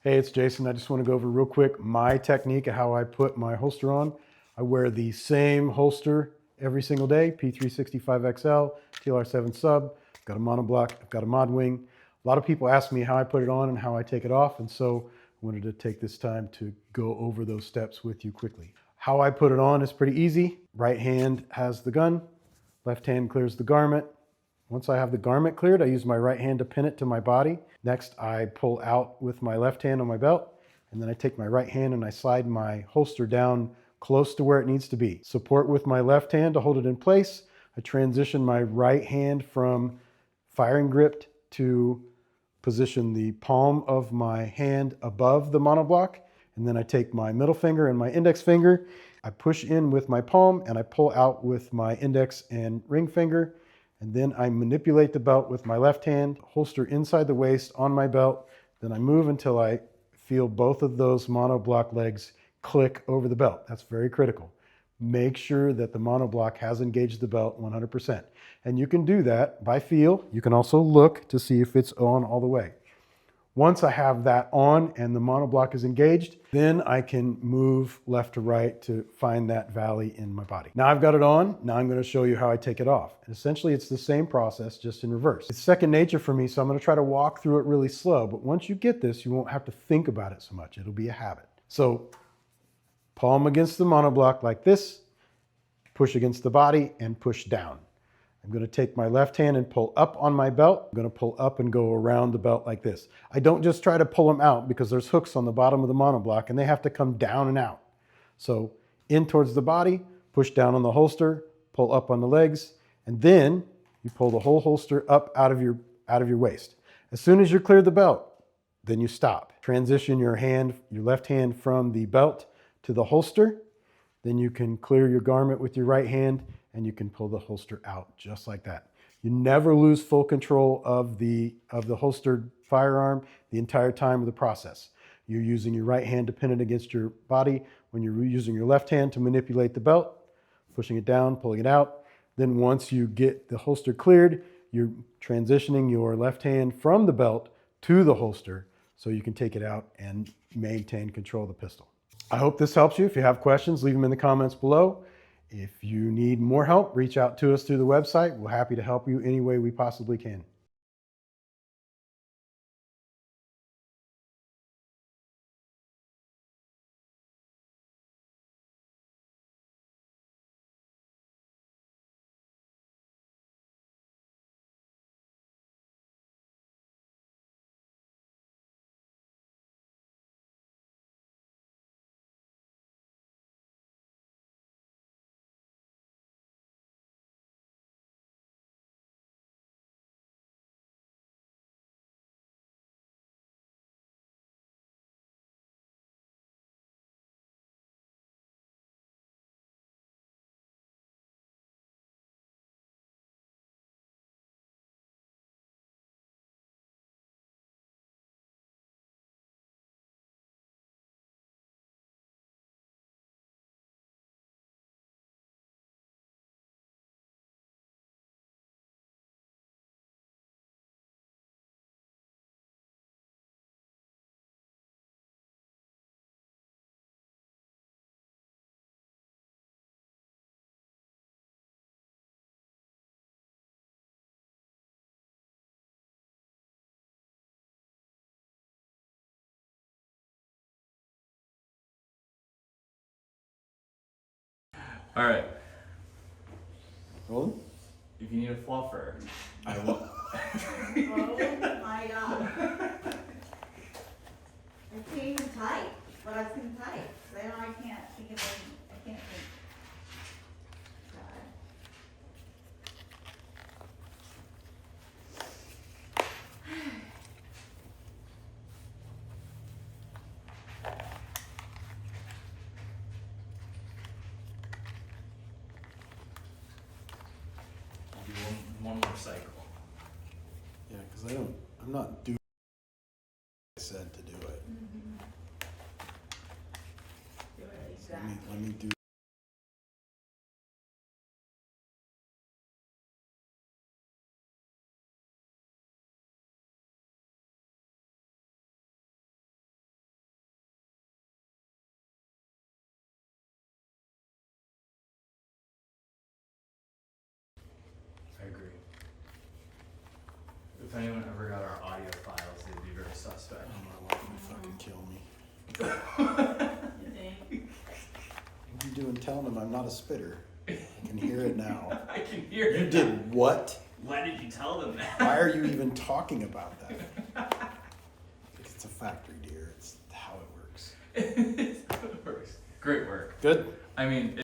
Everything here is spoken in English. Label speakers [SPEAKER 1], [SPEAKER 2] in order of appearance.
[SPEAKER 1] Hey, it's Jason. I just want to go over real quick my technique of how I put my holster on. I wear the same holster every single day, P365XL, TLR7 sub. I've got a monoblock, I've got a mod wing. A lot of people ask me how I put it on and how I take it off, and so I wanted to take this time to go over those steps with you quickly. How I put it on is pretty easy. Right hand has the gun, left hand clears the garment. Once I have the garment cleared, I use my right hand to pin it to my body. Next, I pull out with my left hand on my belt, and then I take my right hand and I slide my holster down close to where it needs to be. Support with my left hand to hold it in place. I transition my right hand from firing grip to position the palm of my hand above the monoblock, and then I take my middle finger and my index finger. I push in with my palm and I pull out with my index and ring finger. And then I manipulate the belt with my left hand, holster inside the waist on my belt. Then I move until I feel both of those monoblock legs click over the belt. That's very critical. Make sure that the monoblock has engaged the belt 100%. And you can do that by feel. You can also look to see if it's on all the way. Once I have that on and the monoblock is engaged, then I can move left to right to find that valley in my body. Now I've got it on. Now I'm going to show you how I take it off. And essentially, it's the same process, just in reverse. It's second nature for me, so I'm going to try to walk through it really slow. But once you get this, you won't have to think about it so much. It'll be a habit. So palm against the monoblock like this, push against the body and push down. I'm going to take my left hand and pull up on my belt. I'm going to pull up and go around the belt like this. I don't just try to pull them out because there's hooks on the bottom of the monoblock and they have to come down and out. So in towards the body, push down on the holster, pull up on the legs, and then you pull the whole holster up out of your waist. As soon as you clear the belt, then you stop. Transition your left hand from the belt to the holster. Then you can clear your garment with your right hand and you can pull the holster out just like that. You never lose full control of the holstered firearm the entire time of the process. You're using your right hand to pin it against your body when you're using your left hand to manipulate the belt, pushing it down, pulling it out. Then once you get the holster cleared, you're transitioning your left hand from the belt to the holster so you can take it out and maintain control of the pistol. I hope this helps you. If you have questions, leave them in the comments below. If you need more help, reach out to us through the website. We're happy to help you any way we possibly can.
[SPEAKER 2] All right.
[SPEAKER 1] Roll.
[SPEAKER 2] If you need a fluffer, I will.
[SPEAKER 3] Oh my god. I can't even type what I was gonna type. So now I can't think of anything. I can't think.
[SPEAKER 2] I'll do one more cycle.
[SPEAKER 1] Yeah, because I'm not doing what I said to do it.
[SPEAKER 3] Do it exactly.
[SPEAKER 1] Let me do
[SPEAKER 2] If anyone ever got our audio files, they'd be very suspect.
[SPEAKER 1] My wife would fucking kill me.
[SPEAKER 3] You think?
[SPEAKER 1] What are you doing telling them I'm not a spitter? I can hear it now.
[SPEAKER 2] I can hear
[SPEAKER 1] You
[SPEAKER 2] it.
[SPEAKER 1] did what?
[SPEAKER 2] Why did you tell them that?
[SPEAKER 1] Why are you even talking about that? It's a factory, dear. It's how it works.
[SPEAKER 2] It works. Great work.
[SPEAKER 1] Good.
[SPEAKER 2] I mean,